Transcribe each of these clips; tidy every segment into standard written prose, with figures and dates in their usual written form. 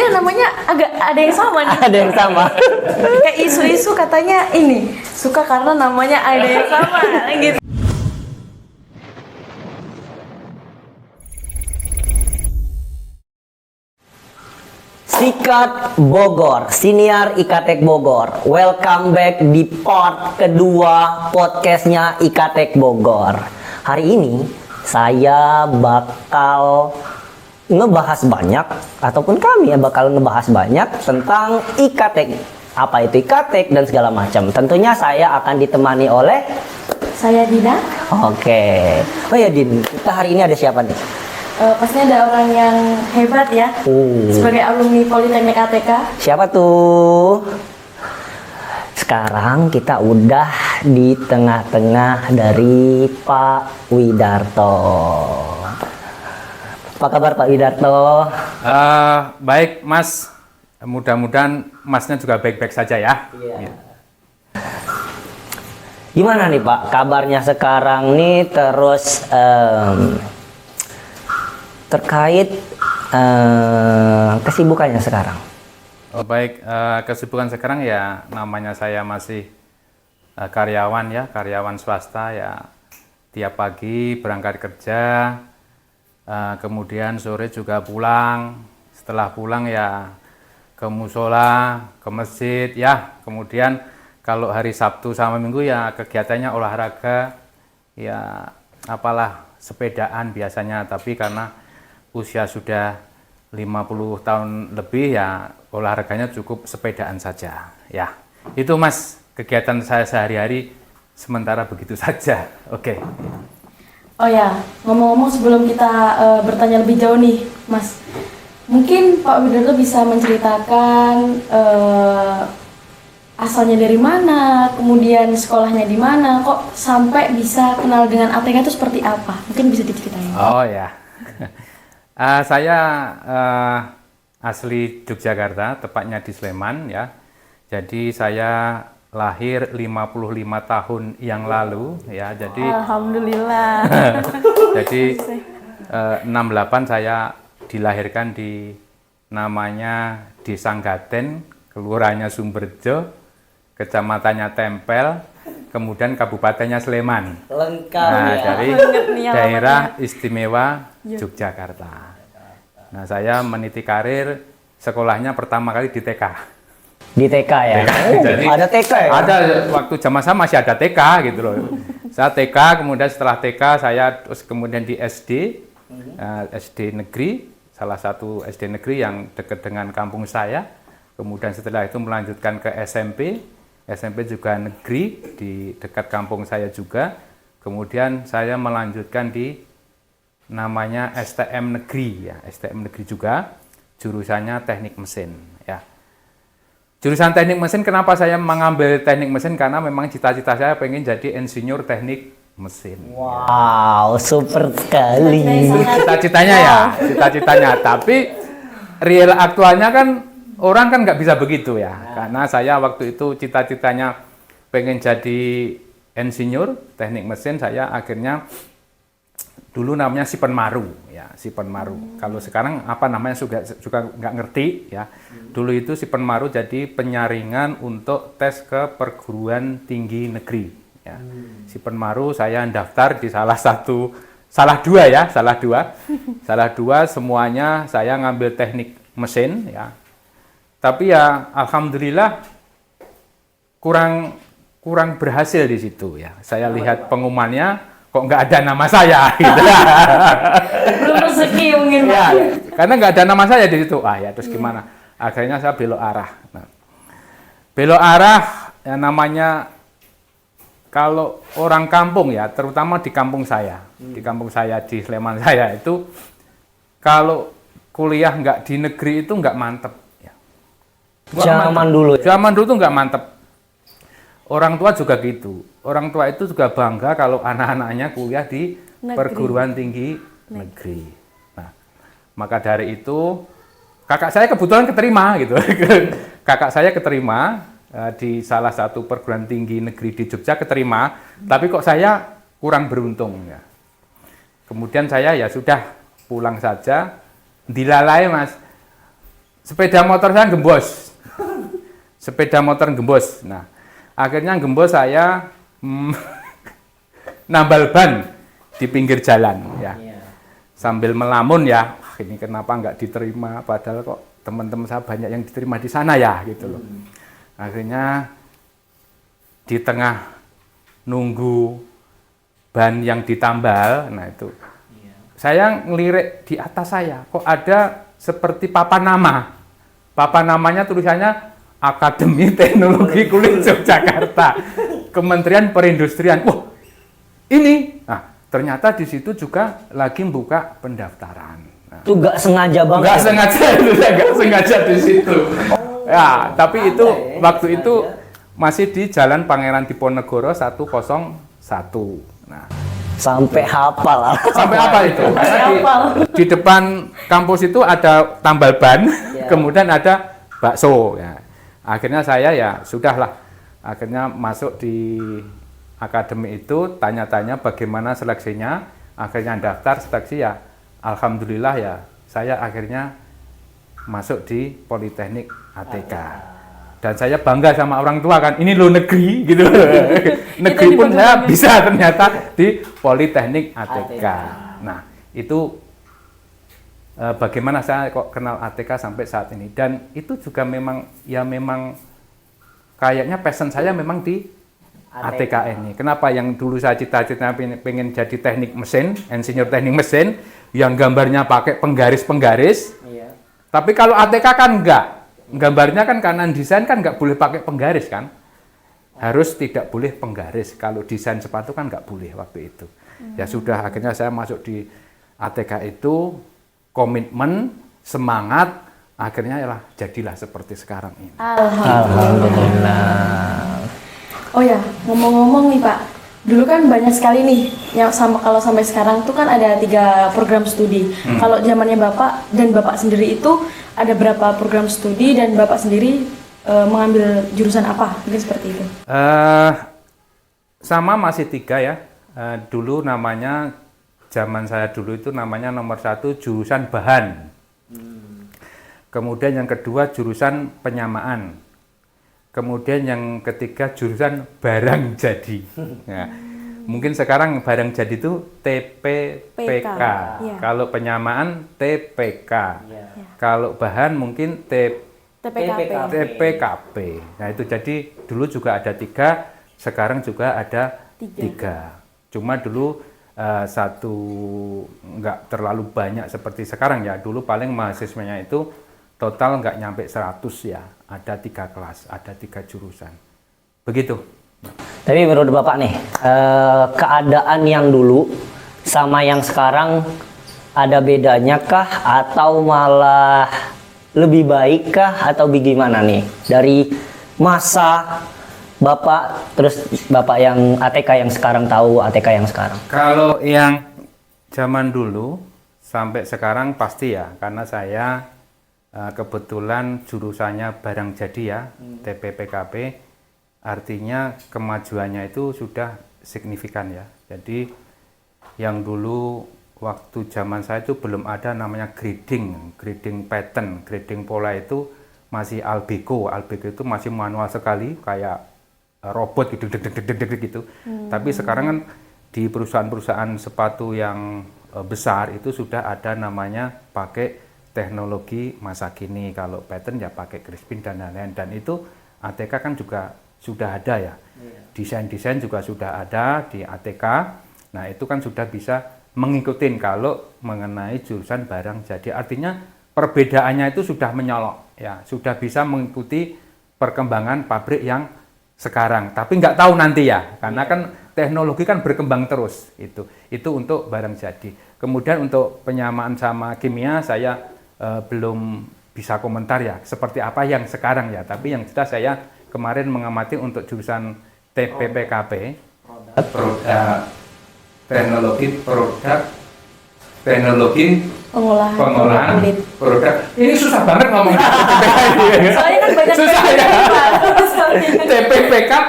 Kayaknya namanya agak ada yang sama nih. Ada yang sama. Kayak isu-isu katanya ini suka karena namanya ada yang sama gitu. Sikat Bogor, Siniar Ikatek Bogor. Welcome back di part kedua podcastnya Ikatek Bogor. Hari ini saya bakal ngebahas banyak, ataupun kami bakal ngebahas banyak tentang Ikatek. Apa itu Ikatek dan segala macam. Tentunya saya akan ditemani oleh Saya Dina. Oke. Oh ya Din, kita hari ini ada siapa nih? Pastinya ada orang yang hebat ya. Sebagai alumni Politeknik ATK. Siapa tuh? Sekarang kita udah di tengah-tengah dari Pak Widarto. Apa kabar Pak Widarto? Baik Mas, mudah-mudahan Masnya juga baik-baik saja ya. Iya. Gimana nih Pak kabarnya sekarang nih, terus terkait kesibukannya sekarang? Baik, kesibukan sekarang ya namanya saya masih karyawan ya, karyawan swasta ya. Tiap pagi berangkat kerja, kemudian sore juga pulang. Setelah pulang ya ke musola, ke masjid ya. Kemudian kalau hari Sabtu sama Minggu ya kegiatannya olahraga, ya apalah sepedaan biasanya. Tapi karena usia sudah 50 tahun lebih ya olahraganya cukup sepedaan saja ya. Itu Mas, kegiatan saya sehari-hari sementara begitu saja. Oke. Oh ya, ngomong-ngomong sebelum kita bertanya lebih jauh nih, Mas. Mungkin Pak Widarto bisa menceritakan asalnya dari mana, kemudian sekolahnya di mana, kok sampai bisa kenal dengan ATK itu seperti apa? Mungkin bisa diceritain. Oh ya. Saya asli Yogyakarta, tepatnya di Sleman ya. Jadi saya lahir 55 tahun yang lalu ya. Jadi Alhamdulillah. Jadi 68 saya dilahirkan di namanya Desa Gaten, kelurahannya Sumberjo, kecamatannya Tempel, kemudian kabupatennya Sleman. Lengkap Nah, ya. dari Nih daerah istimewa Yogyakarta. Nah, saya meniti karir sekolahnya pertama kali di TK. Di TK ya? Jadi, ada TK ya? Ada, waktu zaman saya masih ada TK gitu loh. Saya TK, kemudian setelah TK saya terus kemudian di SD, SD negeri, salah satu SD negeri yang dekat dengan kampung saya. Kemudian setelah itu melanjutkan ke SMP, SMP juga negeri di dekat kampung saya juga. Kemudian saya melanjutkan di namanya STM negeri ya, STM negeri juga, jurusannya teknik mesin ya. Jurusan teknik mesin, kenapa saya mengambil teknik mesin? Karena memang cita-cita saya pengen jadi insinyur teknik mesin. Wow, super sekali. Cita-citanya ya, cita-citanya. Tapi real aktualnya kan orang kan nggak bisa begitu ya. Karena saya waktu itu cita-citanya pengen jadi insinyur teknik mesin, saya akhirnya dulu namanya Sipenmaru ya, Sipenmaru. Kalau sekarang apa namanya juga nggak ngerti ya. Dulu itu Sipenmaru jadi penyaringan untuk tes ke perguruan tinggi negeri ya. Sipenmaru saya daftar di salah dua semuanya saya ngambil teknik mesin ya. Tapi ya alhamdulillah kurang berhasil di situ ya. Saya lihat pengumumannya kok nggak ada nama saya gitu. Belum rezeki mungkin Pak. Ya, karena nggak ada nama saya di situ. Ya terus gimana? Akhirnya saya belok arah. Nah, belok arah ya namanya kalau orang kampung ya, terutama di kampung saya, di Sleman saya itu kalau kuliah nggak di negeri itu nggak mantep. Ya. Zaman dulu ya? Zaman dulu tuh nggak mantep. Orang tua juga gitu. Orang tua itu juga bangga kalau anak-anaknya kuliah di perguruan tinggi negeri. Nah, maka dari itu kakak saya kebetulan keterima gitu. Kakak saya keterima di salah satu perguruan tinggi negeri di Jogja keterima, tapi kok saya kurang beruntung ya. Kemudian saya ya sudah pulang saja, dilalai Mas. sepeda motor saya gembos. Sepeda motor gembos. Nah, akhirnya gembos saya nambal ban di pinggir jalan ya. Sambil melamun ya, ini kenapa nggak diterima padahal kok teman-teman saya banyak yang diterima di sana ya gitu loh. Akhirnya di tengah nunggu ban yang ditambal, nah itu saya ngelirik di atas saya, kok ada seperti papan nama. Papan namanya tulisannya Akademi Teknologi Kulit Yogyakarta, Kementerian Perindustrian. Wah, ini, nah ternyata di situ juga lagi buka pendaftaran. Nah, Itu nggak sengaja banget. nggak sengaja, nggak sengaja di situ. Ya, tapi itu waktu itu masih di Jalan Pangeran Diponegoro 101. Nah, Sampai hafal. sampai apa itu? Karena di depan kampus itu ada tambal ban, kemudian ada bakso. Ya. Akhirnya saya ya sudahlah, akhirnya masuk di akademi itu, tanya-tanya bagaimana seleksinya, akhirnya daftar seleksi ya, alhamdulillah ya, saya akhirnya masuk di Politeknik ATK. Dan saya bangga sama orang tua kan, ini lo negeri gitu. Negeri pun saya bisa ternyata di Politeknik ATK. Nah, itu bagaimana saya kok kenal ATK sampai saat ini. Dan itu juga memang kayaknya passion saya memang di ATK ini. Kenapa yang dulu saya cita-cita pengen jadi teknik mesin, insinyur teknik mesin, yang gambarnya pakai penggaris-penggaris. Tapi kalau ATK kan enggak. Gambarnya kan kanan desain kan nggak boleh pakai penggaris kan, harus tidak boleh penggaris. Kalau desain sepatu kan nggak boleh waktu itu. Ya sudah, akhirnya saya masuk di ATK itu, komitmen, semangat, akhirnya jadilah seperti sekarang ini. Alhamdulillah. Oh ya, ngomong-ngomong nih Pak, dulu kan banyak sekali nih, yang kalau sampai sekarang tuh kan ada 3 program studi. Kalau zamannya Bapak dan Bapak sendiri itu ada berapa program studi dan Bapak sendiri mengambil jurusan apa? Mungkin seperti itu. Sama masih 3 ya. Dulu namanya, zaman saya dulu itu namanya nomor 1 jurusan bahan. Kemudian yang kedua jurusan penyamaan. Kemudian yang ketiga jurusan barang jadi. Ya. Mungkin sekarang barang jadi itu TPPK. Kalau penyamaan TPK. Kalau bahan mungkin TPKP. Nah itu jadi dulu juga ada 3, sekarang juga ada 3. Cuma dulu satu nggak terlalu banyak seperti sekarang ya. Dulu paling mahasiswanya itu total nggak nyampe 100 ya. Ada 3 kelas, ada 3 jurusan. Begitu. Tapi menurut Bapak nih, keadaan yang dulu sama yang sekarang ada bedanya kah atau malah lebih baik kah atau bagaimana nih dari masa Bapak terus Bapak yang ATK yang sekarang tahu ATK yang sekarang? Kalau yang zaman dulu sampai sekarang pasti ya, karena saya kebetulan jurusannya barang jadi ya, TPPKP. Artinya kemajuannya itu sudah signifikan ya. Jadi yang dulu waktu zaman saya itu belum ada namanya grading pattern, grading pola itu masih Albeco itu masih manual sekali kayak robot gitu. Tapi sekarang kan di perusahaan-perusahaan sepatu yang besar itu sudah ada namanya pakai teknologi masa kini. Kalau pattern ya pakai Crispin dan lain-lain, dan itu ATK kan juga sudah ada ya, desain-desain juga sudah ada di ATK. Nah itu kan sudah bisa mengikuti kalau mengenai jurusan barang jadi. Artinya perbedaannya itu sudah menyolok ya, sudah bisa mengikuti perkembangan pabrik yang sekarang. Tapi nggak tahu nanti ya, karena kan teknologi kan berkembang terus. Itu untuk barang jadi. Kemudian untuk penyamaan sama kimia saya belum bisa komentar ya seperti apa yang sekarang ya. Tapi yang jelas saya kemarin mengamati untuk jurusan TPPKP, produk teknologi pengolahan produk. Ini susah banget ngomongnya. Soalnya kan banyak susah ya.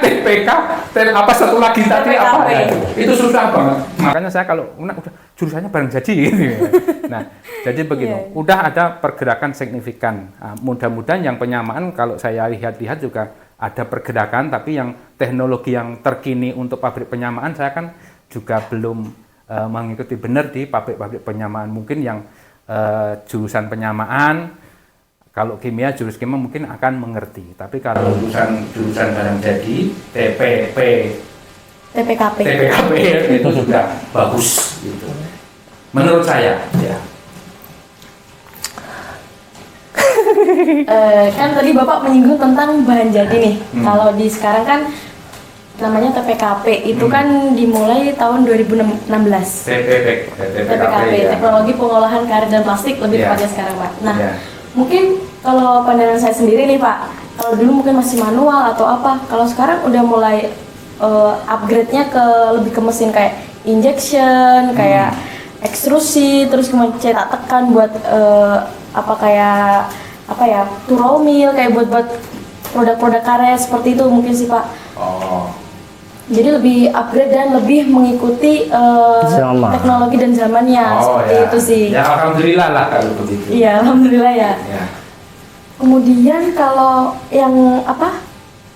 TPPK, apa satu lagi tadi apa? Itu susah banget. Makanya saya kalau udah jurusannya bareng jadi gitu. Nah, jadi begitu. Iya. Udah ada pergerakan signifikan. Nah, mudah-mudahan yang penyamaan kalau saya lihat-lihat juga ada pergerakan, tapi yang teknologi yang terkini untuk pabrik penyamaan saya kan juga belum mengikuti benar di pabrik-pabrik penyamaan. Mungkin yang jurusan penyamaan, kalau kimia, jurus kimia mungkin akan mengerti. Tapi kalau jurusan barang jadi, TPKP. itu sudah bagus gitu. Menurut saya, ya. Kan tadi Bapak menyinggung tentang bahan jadi nih. Kalau di sekarang kan namanya TPKP, itu kan dimulai tahun 2016. TPKP, ya. Teknologi Pengolahan Karet dan Plastik, lebih Ya. tepatnya sekarang, Pak. Nah, Ya. mungkin kalau pandangan saya sendiri nih, Pak, kalau dulu mungkin masih manual atau apa, kalau sekarang udah mulai upgrade-nya ke lebih ke mesin kayak injection, kayak ekstrusi, terus kemudian cetak tekan buat kayak to roll mill, kayak buat produk-produk karet seperti itu mungkin sih, Pak. Oh. Jadi lebih upgrade dan lebih mengikuti Zaman. teknologi dan zamannya seperti ya. itu sih. Ya alhamdulillah lah kalau begitu. Iya, alhamdulillah ya. Ya. Kemudian kalau yang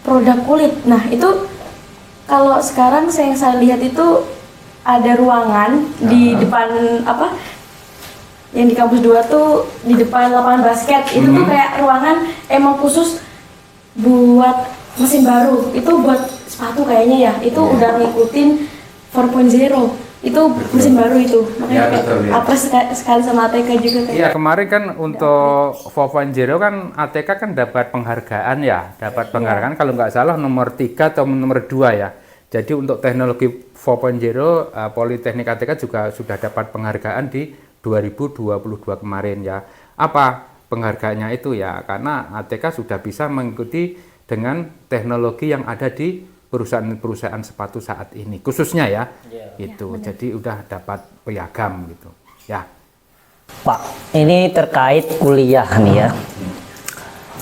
produk kulit, nah itu kalau sekarang yang saya lihat itu ada ruangan di depan yang di kampus 2 tuh di depan lapangan basket, itu tuh kayak ruangan emang khusus buat mesin baru, itu buat sepatu kayaknya ya, itu udah ngikutin 4.0, itu mesin baru itu, makanya Ya, kayak betul, ya. apres sekali sama ATK juga kayak. Iya, kemarin kan untuk 4.0 kan ATK kan dapat penghargaan ya, penghargaan kalau nggak salah nomor 3 atau nomor 2 ya. Jadi untuk teknologi 4.0 Politeknik ATK juga sudah dapat penghargaan di 2022 kemarin ya. Apa penghargaannya itu ya? Karena ATK sudah bisa mengikuti dengan teknologi yang ada di perusahaan-perusahaan sepatu saat ini, khususnya ya, gitu. Jadi udah dapat piagam gitu, ya. Pak, ini terkait kuliah nih ya.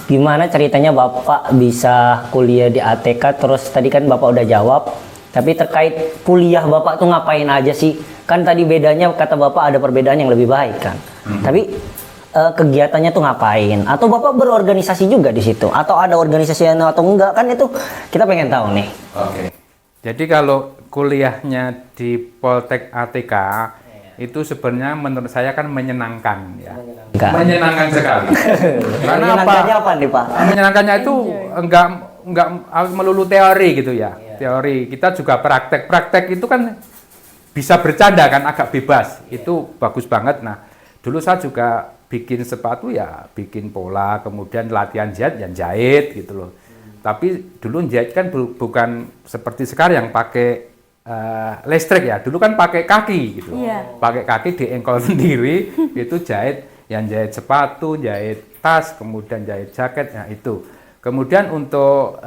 Gimana ceritanya Bapak bisa kuliah di ATK? Terus tadi kan Bapak udah jawab, tapi terkait kuliah Bapak tuh ngapain aja sih? Kan tadi bedanya kata Bapak ada perbedaan yang lebih baik kan. Tapi kegiatannya tuh ngapain? Atau Bapak berorganisasi juga di situ? Atau ada organisasi atau enggak? Kan itu kita pengen tahu nih. Oke. Jadi kalau kuliahnya di Poltek ATK itu sebenarnya menurut saya kan menyenangkan ya. Menyenangkan sekali. Karena Menyenangkannya apa nih Pak? Menyenangkannya itu enggak melulu teori gitu ya. Teori, kita juga praktek. Praktek itu kan bisa bercanda kan, agak bebas. Itu bagus banget. Nah, dulu saya juga bikin sepatu ya, bikin pola, kemudian latihan jahit, yang jahit gitu loh. Tapi dulu jahit kan bukan seperti sekarang yang pakai listrik ya. Dulu kan pakai kaki gitu. Iya. Pakai kaki diengkol sendiri, itu jahit, yang jahit sepatu, jahit tas, kemudian jahit jaket, ya itu. Kemudian untuk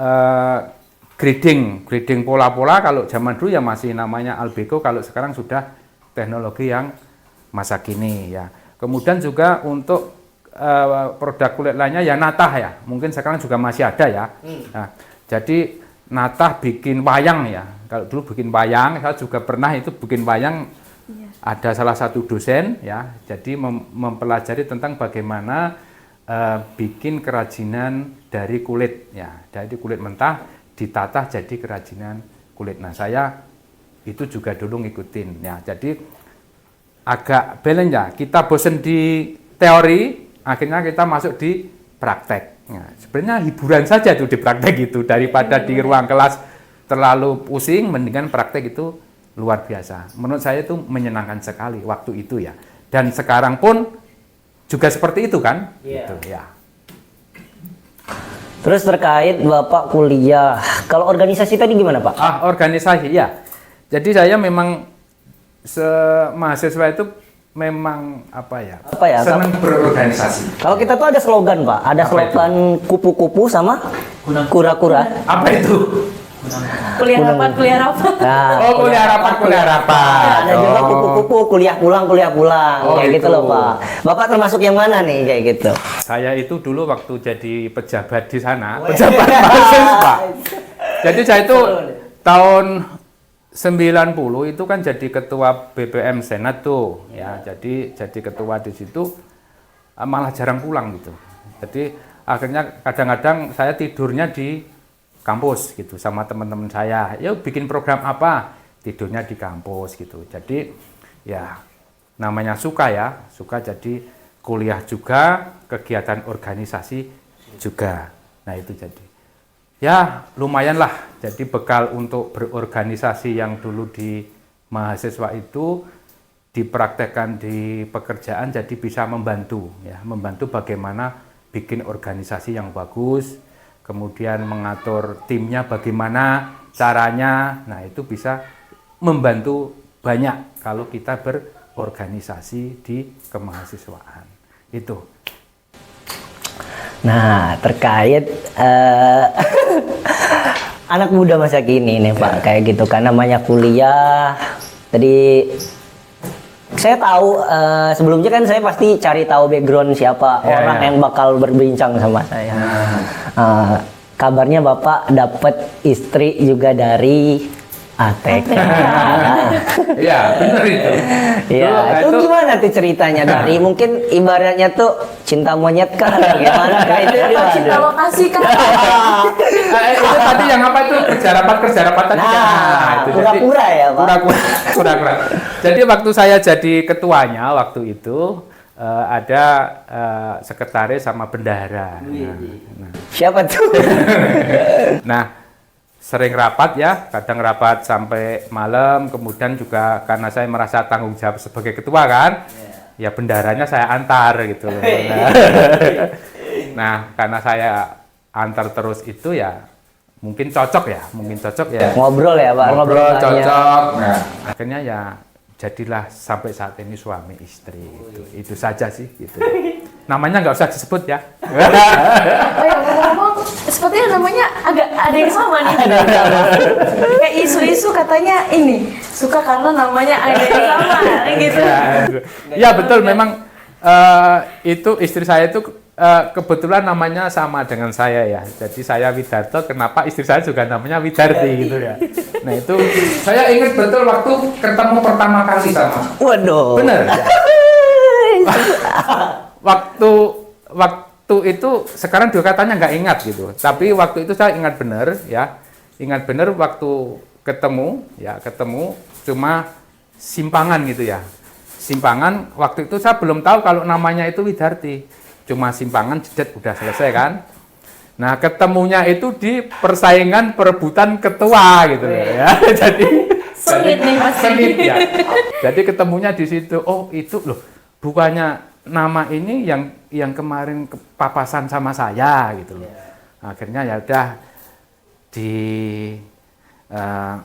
grading pola-pola, kalau zaman dulu ya masih namanya Albeco, kalau sekarang sudah teknologi yang masa kini ya. Kemudian juga untuk produk kulit lainnya ya natah ya, mungkin sekarang juga masih ada ya. Nah, jadi natah bikin wayang ya. Kalau dulu bikin wayang, saya juga pernah itu bikin wayang. Ada salah satu dosen ya, jadi mempelajari tentang bagaimana bikin kerajinan dari kulit ya, dari kulit mentah ditata jadi kerajinan kulit. Nah, saya itu juga dulu ngikutin ya. Jadi agak balance ya, kita bosen di teori, akhirnya kita masuk di praktek. Nah, sebenarnya hiburan saja tuh di praktek itu, daripada di ruang kelas terlalu pusing, mendingan praktek itu luar biasa. Menurut saya itu menyenangkan sekali waktu itu ya. Dan sekarang pun juga seperti itu kan? Gitu, ya. Terus terkait Bapak kuliah, kalau organisasi tadi gimana Pak? Organisasi ya. Jadi saya memang mahasiswa itu memang senang berorganisasi. Kalau kita tuh ada slogan Pak, ada slogan kupu-kupu sama kura-kura. Apa itu? Kuliah rapat. Nah, kuliah rapat. ada juga kupu-kupu kuliah pulang kayak gitu itu. loh Pak. Bapak termasuk yang mana nih kayak gitu? Saya itu dulu waktu jadi pejabat di sana, pejabat mahasiswa. Jadi saya itu tahun 90 itu kan jadi ketua BPM Senat tuh, ya. Jadi ketua di situ malah jarang pulang gitu. Jadi akhirnya kadang-kadang saya tidurnya di kampus gitu sama teman-teman saya. Yuk bikin program apa? Tidurnya di kampus gitu. Jadi ya namanya suka ya, suka jadi kuliah juga, kegiatan organisasi juga. Nah itu jadi. Ya lumayan lah, jadi bekal untuk berorganisasi yang dulu di mahasiswa itu dipraktekkan di pekerjaan, jadi bisa membantu ya, membantu bagaimana bikin organisasi yang bagus, kemudian mengatur timnya bagaimana caranya. Nah itu bisa membantu banyak kalau kita berorganisasi di kemahasiswaan itu. Nah, terkait anak muda masa kini nih Pak, kayak gitu kan namanya kuliah. Tadi saya tahu sebelumnya kan saya pasti cari tahu background siapa orang yang bakal berbincang sama saya. Kabarnya Bapak dapat istri juga dari ATK. Iya, benar itu. Ya, itu gimana tuh ceritanya dari mungkin ibaratnya tuh cinta monyet kah gimana? Itu Cinta lokasi kan. Itu tadi yang apa itu kerja rapat tadi. Nah, itu pura-pura ya Pak. Pura-pura. Jadi waktu saya jadi ketuanya waktu itu ada sekretaris sama bendahara. Nah. Siapa tuh? Nah, sering rapat ya, kadang rapat sampai malam, kemudian juga karena saya merasa tanggung jawab sebagai ketua kan, ya bendaharanya saya antar gitu loh. Nah, karena saya antar terus itu ya mungkin cocok ya. Ngobrol ya Pak, Ngobrol cocok. Nah, akhirnya ya jadilah sampai saat ini suami istri itu saja sih gitu. Namanya nggak usah disebut ya. Oh ya, ngomong-ngomong, sepertinya namanya agak ada yang sama nih. Kayak isu-isu katanya ini suka karena namanya ada yang sama gitu. Ya betul, memang itu istri saya itu kebetulan namanya sama dengan saya ya. Jadi saya Widarto, kenapa istri saya juga namanya Widarti gitu ya. Nah itu saya ingat betul waktu ketemu pertama kali sama. Waduh. Bener. Waktu itu sekarang juga katanya nggak ingat gitu. Tapi waktu itu saya ingat bener ya. Ingat bener waktu ketemu cuma simpangan gitu ya. Simpangan waktu itu saya belum tahu kalau namanya itu Widarti. Cuma simpangan jedet udah selesai kan. Nah, ketemunya itu di persaingan perebutan ketua gitu ya. Jadi Sengit nih Mas. Sengit ya. Jadi ketemunya di situ. Oh, itu loh. Bukannya nama ini yang kemarin papasan sama saya gitu loh. Akhirnya ya udah di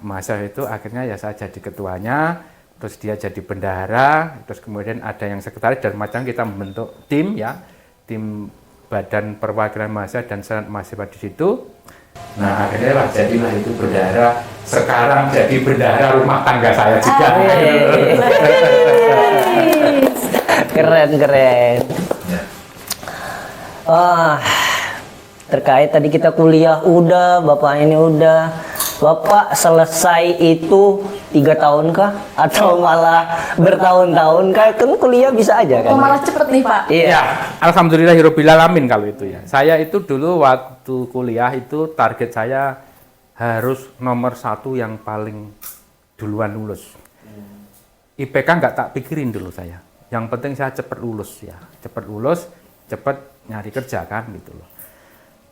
masa itu akhirnya ya saya jadi ketuanya, terus dia jadi bendahara, terus kemudian ada yang sekretaris dan macam kita membentuk tim ya. Tim Badan Perwakilan Mahasiswa dan Senat Mahasiswa di situ. Nah, akhirnya lah jadilah itu bendahara. Sekarang jadi bendahara rumah tangga saya juga. Keren. Terkait tadi kita kuliah udah, Bapak ini udah. Bapak selesai itu 3 tahun kah? Atau malah bertahun-tahun kah? Kan kuliah bisa aja kan? Oh, malah cepet nih Pak. Iya, alhamdulillahirabbil alamin kalau itu ya. Saya itu dulu waktu kuliah itu target saya harus nomor 1 yang paling duluan lulus. IPK nggak tak pikirin dulu saya. Yang penting saya cepat lulus ya. Cepat lulus, cepat nyari kerja kan gitu loh.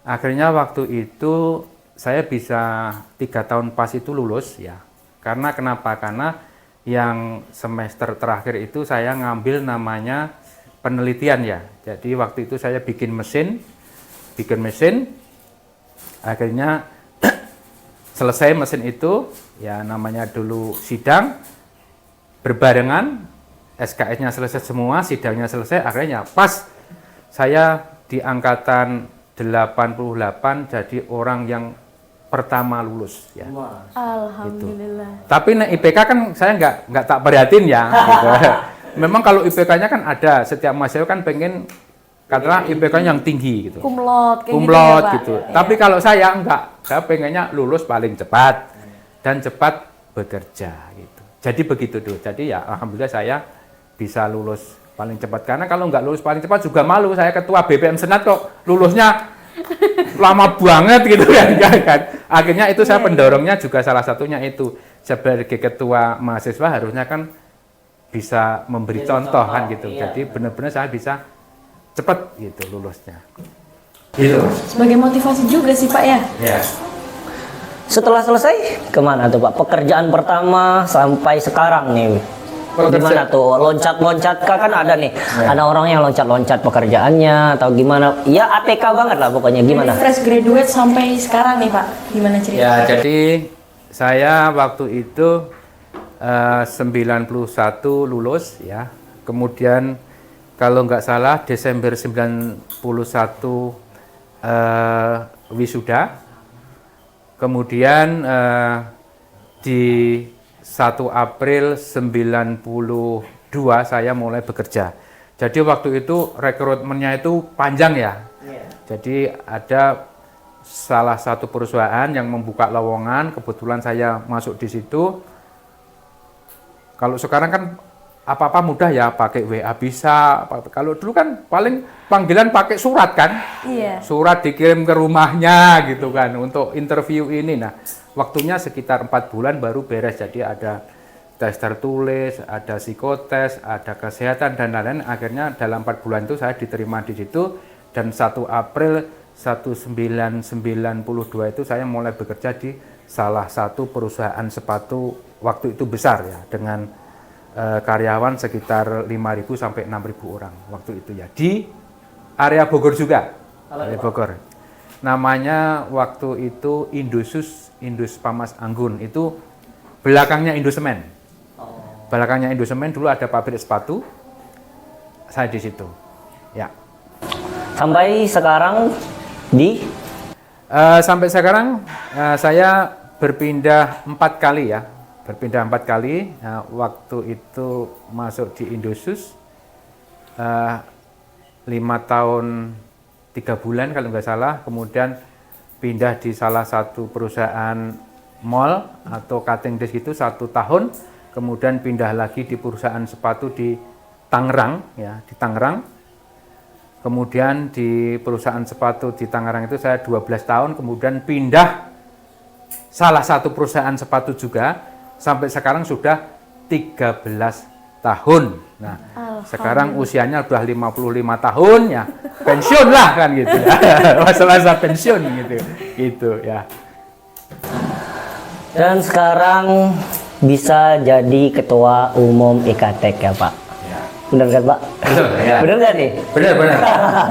Akhirnya waktu itu saya bisa 3 tahun pas itu lulus ya. Karena kenapa? Karena yang semester terakhir itu saya ngambil namanya penelitian ya. Jadi waktu itu saya bikin mesin, akhirnya selesai mesin itu, ya namanya dulu sidang, berbarengan, SKS-nya selesai semua, sidangnya selesai, akhirnya pas saya di angkatan 88 jadi orang yang pertama lulus ya. Alhamdulillah. Gitu. Tapi nek IPK kan saya nggak tak perhatiin ya. Gitu. Memang kalau IPK-nya kan ada, setiap mahasiswa kan pengen katakanlah IPK-nya yang tinggi gitu. Kumlot kayak Kumlot gitu. Ya, gitu. Pak. Tapi kalau saya enggak, saya pengennya lulus paling cepat dan cepat bekerja gitu. Jadi begitu tuh. Jadi ya alhamdulillah saya bisa lulus paling cepat. Karena kalau nggak lulus paling cepat juga malu. Saya ketua BPM Senat kok lulusnya lama banget gitu kan. Akhirnya itu saya pendorongnya juga salah satunya itu. Sebagai ketua mahasiswa harusnya kan bisa memberi contoh kan gitu. Iya. Jadi benar-benar saya bisa cepat gitu lulusnya. Gitu. Sebagai motivasi juga sih Pak ya. Ya. Setelah selesai kemana tuh Pak? Pekerjaan pertama sampai sekarang nih. Gimana tuh? Loncat-loncat kan ada nih. Ya. Ada orang yang loncat-loncat pekerjaannya atau gimana? Ya ATK banget lah pokoknya gimana? Dari fresh graduate sampai sekarang nih Pak, gimana cerita? Ya, jadi saya waktu itu 91 lulus ya. Kemudian kalau nggak salah Desember 91 wisuda. Kemudian di 1 April 92 saya mulai bekerja. Jadi waktu itu rekrutmennya itu panjang ya. Jadi ada salah satu perusahaan yang membuka lowongan, kebetulan saya masuk di situ. Kalau sekarang kan apa-apa mudah ya, pakai WA bisa. Kalau dulu kan paling panggilan pakai surat kan. Iya. Surat dikirim ke rumahnya gitu kan untuk interview ini. Nah, waktunya sekitar 4 bulan baru beres. Jadi ada tes tertulis, ada psikotes, ada kesehatan dan lain-lain. Akhirnya dalam 4 bulan itu saya diterima di situ dan 1 April 1992 itu saya mulai bekerja di salah satu perusahaan sepatu waktu itu besar ya dengan karyawan sekitar 5.000 sampai 6.000 orang waktu itu ya di area Bogor juga. Area Bogor. Namanya waktu itu Indosus, Indus Pamas Anggun, itu belakangnya Indosemen. Belakangnya Indosemen dulu ada pabrik sepatu. Saya di situ. Ya. Sampai sekarang di Sampai sekarang saya berpindah 4 kali ya. Berpindah 4 kali. Nah, waktu itu masuk di Indosus 5 tahun 3 bulan kalau nggak salah, kemudian pindah di salah satu perusahaan mall atau cutting desk itu 1 tahun, kemudian pindah lagi di perusahaan sepatu di Tangerang ya, di Tangerang. Kemudian di perusahaan sepatu di Tangerang itu saya 12 tahun, kemudian pindah salah satu perusahaan sepatu juga sampai sekarang sudah 13 tahun. Nah, sekarang usianya udah 55 tahun ya. Pensiun lah kan gitu ya. Masa-masa pensiun gitu. Gitu ya. dan sekarang bisa jadi ketua umum IKATEK ya Pak. Benar kan Pak? Betul ya. Benar nggak nih? Benar.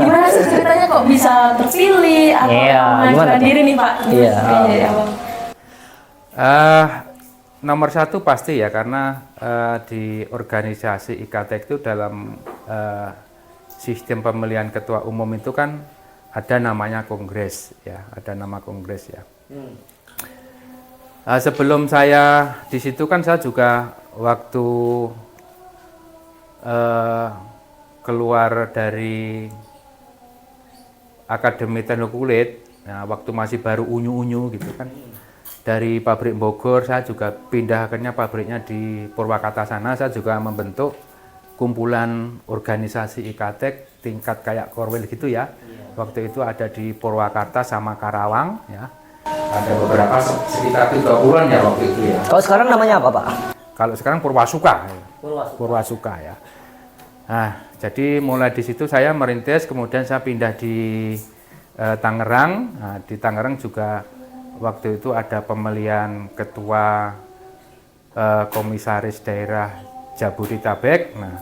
Gimana sih ceritanya kok bisa terpilih atau Iya, gimana mengajukan tuh? diri nih Pak? Iya. Dari awal. Nomor satu pasti ya karena di organisasi IKATEK itu dalam sistem pemilihan ketua umum itu kan ada namanya kongres ya, ada nama kongres ya. Sebelum saya di situ kan saya juga waktu keluar dari Akademi Teknik Kulit, nah, waktu masih baru unyu-unyu gitu kan. Dari pabrik Bogor saya juga pindah, akhirnya pabriknya di Purwakarta sana, saya juga membentuk kumpulan organisasi IKATEK tingkat kayak Korwil gitu ya. Waktu itu ada di Purwakarta sama Karawang ya. Ada beberapa sekitar 30-an ya waktu itu ya. Kalau sekarang namanya apa Pak? Kalau sekarang Purwasuka. Purwasuka ya. Nah, jadi mulai di situ saya merintis, kemudian saya pindah di Tangerang. Nah, di Tangerang juga waktu itu ada pemilihan ketua komisaris daerah Jabodetabek. Nah,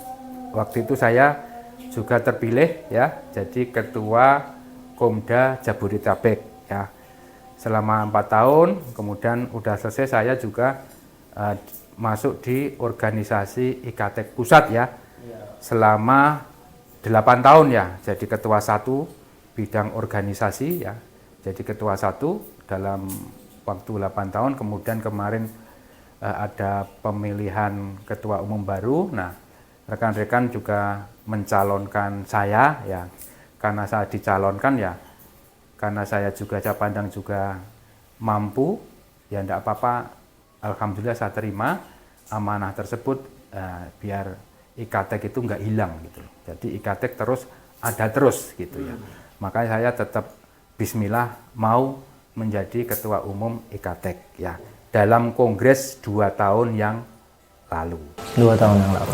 waktu itu saya juga terpilih ya, jadi ketua Komda Jabodetabek ya. Selama 4 tahun, kemudian udah selesai saya juga masuk di organisasi IKATEK Pusat ya. Selama 8 tahun ya, jadi ketua 1 bidang organisasi ya. Jadi ketua 1 dalam waktu 8 tahun, kemudian kemarin ada pemilihan ketua umum baru. Nah, rekan-rekan juga mencalonkan saya ya. Karena saya dicalonkan ya, karena saya juga saya pandang juga mampu, ya enggak apa-apa alhamdulillah saya terima amanah tersebut, biar IKTEK itu nggak hilang gitu. Jadi IKTEK terus ada terus gitu ya. Makanya saya tetap bismillah mau menjadi ketua umum IKTEK ya dalam kongres 2 tahun yang lalu. 2 tahun yang lalu.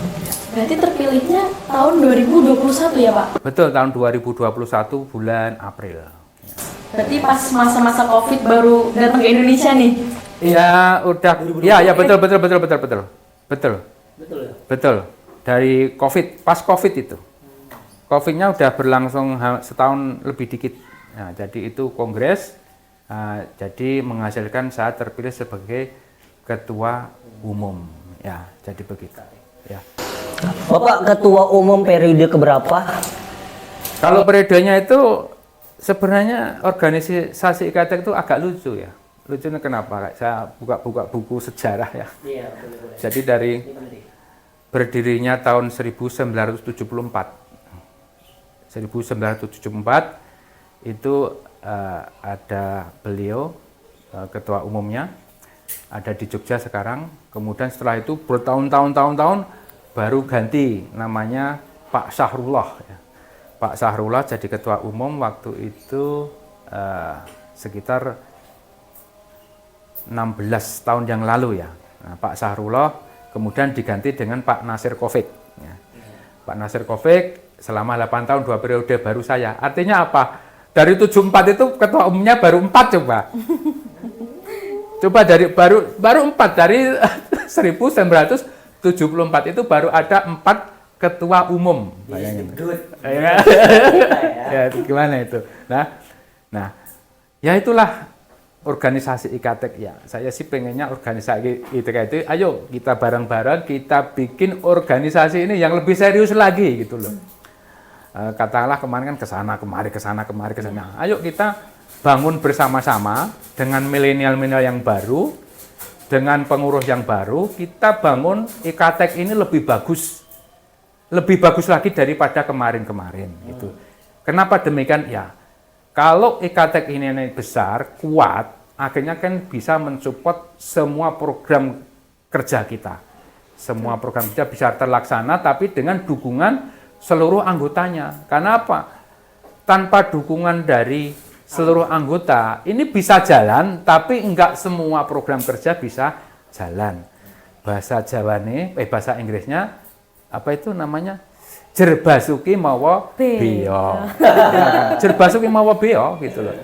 Berarti terpilihnya tahun 2021 ya Pak? Betul, tahun 2021 bulan April. Berarti pas masa-masa COVID baru datang ke Indonesia nih? Iya, udah. Ya, betul. Betul. Betul. Dari COVID, pas COVID itu. COVID-nya udah berlangsung setahun lebih dikit. Nah, jadi itu kongres, jadi menghasilkan saya terpilih sebagai ketua umum. Ya, jadi begitu. Ya. Bapak ketua umum periode keberapa? Kalau periodenya itu sebenarnya organisasi IKTEK itu agak lucu ya. Lucunya kenapa? Saya buka-buka buku sejarah ya. Iya, boleh. Jadi dari berdirinya tahun 1974 itu ada beliau ketua umumnya ada di Jogja sekarang. Kemudian setelah itu bertahun-tahun baru ganti namanya Pak Sahrullah ya. Pak Sahrullah jadi ketua umum waktu itu sekitar 16 tahun yang lalu ya. Nah, Pak Sahrullah kemudian diganti dengan Pak Nasir Kofik ya. Pak Nasir Kofik selama 8 tahun 2 periode baru saya. Artinya apa? Dari 74 itu ketua umumnya baru 4 coba. Coba dari baru 4 dari 1974 itu baru ada 4 ketua umum. Bayangin. Ya, gimana itu? Nah, ya itulah organisasi IKTEK ya. Saya sih pengennya organisasi IKTEK itu, ayo kita bareng-bareng kita bikin organisasi ini yang lebih serius lagi gitu loh. Katakanlah kemarin kan kesana kemari. Ayo kita bangun bersama-sama dengan milenial-milenial yang baru, dengan pengurus yang baru, kita bangun IKTEK ini lebih bagus lagi daripada kemarin-kemarin gitu. Kenapa demikian? Ya, kalau IKTEK ini besar, kuat, akhirnya kan bisa mensupport semua program kerja kita. Semua program kerja bisa terlaksana tapi dengan dukungan seluruh anggotanya. Karena apa? Tanpa dukungan dari seluruh anggota, ini bisa jalan, tapi enggak semua program kerja bisa jalan. Bahasa bahasa Inggrisnya, apa itu namanya? Jerbasuki mawa beo. Jerbasuki mawa beo, gitu loh.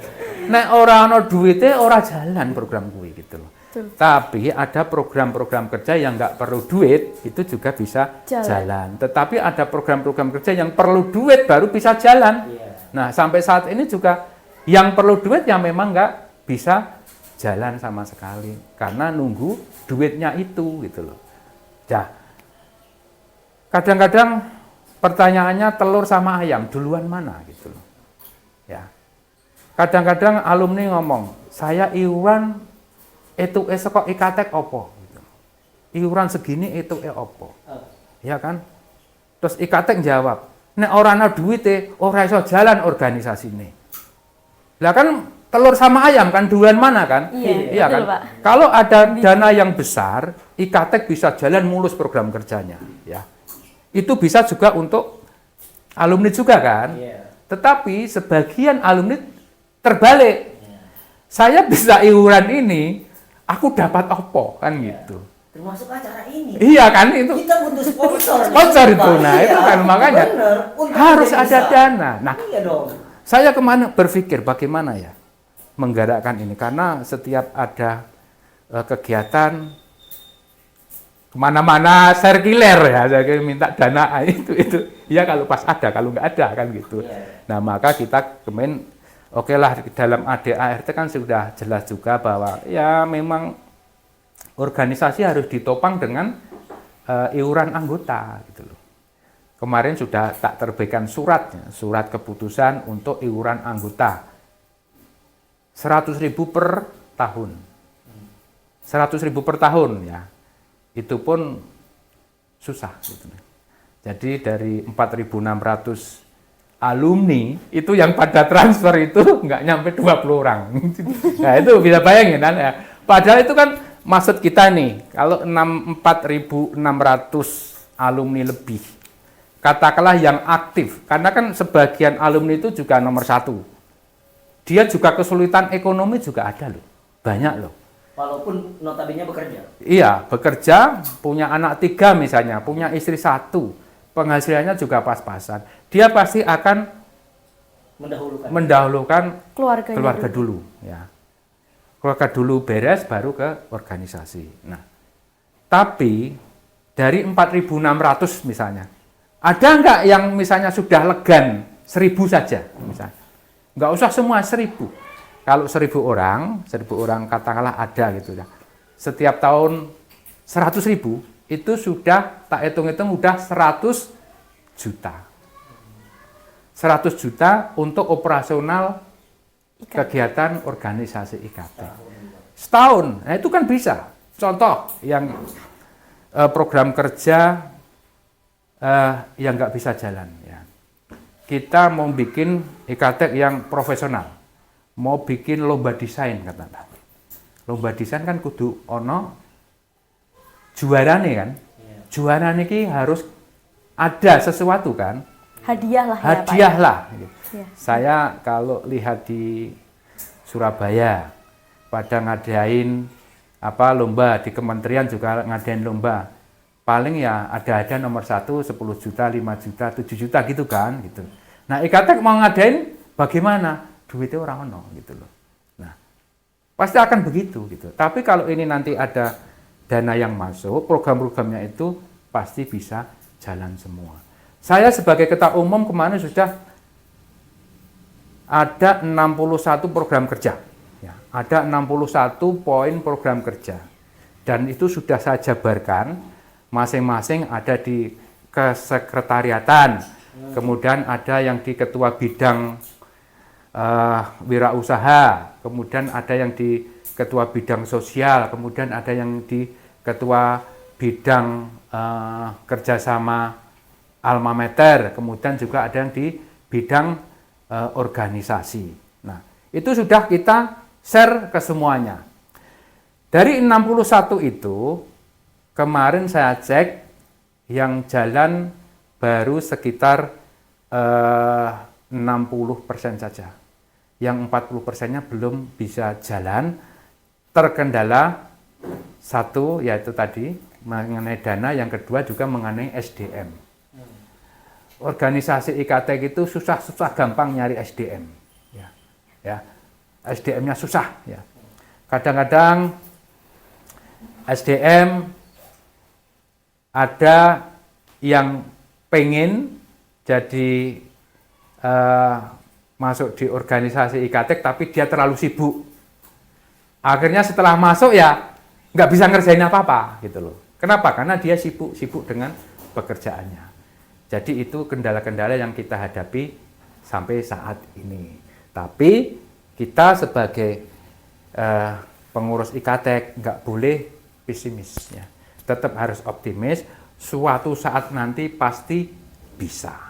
Nek ora ana duwite ora jalan program kuwi, gitu loh. Tapi ada program-program kerja yang nggak perlu duit, itu juga bisa jalan. Tetapi ada program-program kerja yang perlu duit baru bisa jalan. Nah, sampai saat ini juga yang perlu duit yang memang nggak bisa jalan sama sekali. Karena nunggu duitnya itu, gitu loh. Ya, kadang-kadang pertanyaannya telur sama ayam, duluan mana, gitu loh. Ya, kadang-kadang alumni ngomong, saya iuran itu kok IKTEK opo gitu. Iuran segini itu opo. Ya kan? Terus IKTEK jawab, nek ora ana duwite ora iso jalan organisasi ini. Lah kan telur sama ayam kan duluan mana kan? Iya kan? Pak. Kalau ada dana yang besar, IKTEK bisa jalan mulus program kerjanya, ya. Itu bisa juga untuk alumni juga kan? Tetapi sebagian alumni terbalik. Saya bisa iuran ini, aku dapat opo kan gitu. Termasuk acara ini. Iya kan itu. Kita butuh sponsor. Sponsor itu. Nah, iya, itu kan makanya bener. harus ada dana. Nah, iya dong. saya kemana berpikir bagaimana ya menggerakkan ini karena setiap ada kegiatan kemana-mana sirkuler ya, saya minta dana itu. Ya kalau pas ada, kalau nggak ada kan gitu. Nah, maka kita oke lah dalam ADART kan sudah jelas juga bahwa ya memang organisasi harus ditopang dengan iuran anggota gitu loh. Kemarin sudah tak terbitkan surat keputusan untuk iuran anggota 100.000 per tahun. 100.000 per tahun ya. Itu pun susah gitu. Jadi dari 4.600 alumni itu yang pada transfer itu nggak nyampe 20 orang. Nah itu bisa bayangin kan ya. Padahal itu kan maksud kita nih, kalau 4.600 alumni lebih, katakanlah yang aktif, karena kan sebagian alumni itu juga nomor 1. Dia juga kesulitan ekonomi juga ada loh, banyak loh. Walaupun notabene bekerja. Iya, bekerja, punya anak 3 misalnya, punya istri 1, penghasilannya juga pas-pasan. Dia pasti akan mendahulukan keluarga dulu. Ya. Keluarga dulu beres, baru ke organisasi. Nah, tapi dari 4.600 misalnya, ada nggak yang misalnya sudah legan 1.000 saja misalnya? Nggak usah semua 1.000. Kalau 1.000 orang katakanlah ada gitu ya. Setiap tahun 100.000 itu sudah tak hitung-hitung udah 100 juta. 100 juta untuk operasional kegiatan organisasi IKT. Setahun, nah itu kan bisa. Contoh yang program kerja yang nggak bisa jalan. Ya. Kita mau bikin IKT yang profesional, mau bikin lomba desain katakanlah. Lomba desain kan kudu ono juarane kan. Juarane ki harus ada sesuatu kan. Hadiah lah ya, hadiah Pak. lah. Ya. Saya kalau lihat di Surabaya pada ngadain lomba di kementerian juga ngadain lomba, paling ya ada nomor 1 10 juta, 5 juta, 7 juta gitu kan gitu. Nah, IKT mau ngadain bagaimana? Duitnya orang ono gitu loh. Nah, pasti akan begitu gitu. Tapi kalau ini nanti ada dana yang masuk, program-programnya itu pasti bisa jalan semua. Saya sebagai ketua umum kemarin sudah ada 61 program kerja. Ya, ada 61 poin program kerja. Dan itu sudah saya jabarkan, masing-masing ada di kesekretariatan, kemudian ada yang di ketua bidang wirausaha, kemudian ada yang di ketua bidang sosial, kemudian ada yang di ketua bidang kerjasama alma mater, kemudian juga ada yang di bidang organisasi. Nah, itu sudah kita share ke semuanya. Dari 61 itu, kemarin saya cek yang jalan baru sekitar 60% saja. Yang 40%-nya belum bisa jalan, terkendala satu yaitu tadi mengenai dana, yang kedua juga mengenai SDM. Organisasi IKT itu susah gampang nyari SDM. Ya. SDM-nya susah. Ya. Kadang-kadang SDM ada yang pengen jadi masuk di organisasi IKT, tapi dia terlalu sibuk. Akhirnya setelah masuk ya nggak bisa ngerjain apa-apa gitu loh. Kenapa? Karena dia sibuk dengan pekerjaannya. Jadi itu kendala-kendala yang kita hadapi sampai saat ini. Tapi kita sebagai pengurus IKT nggak boleh pesimis. Ya. Tetap harus optimis, suatu saat nanti pasti bisa.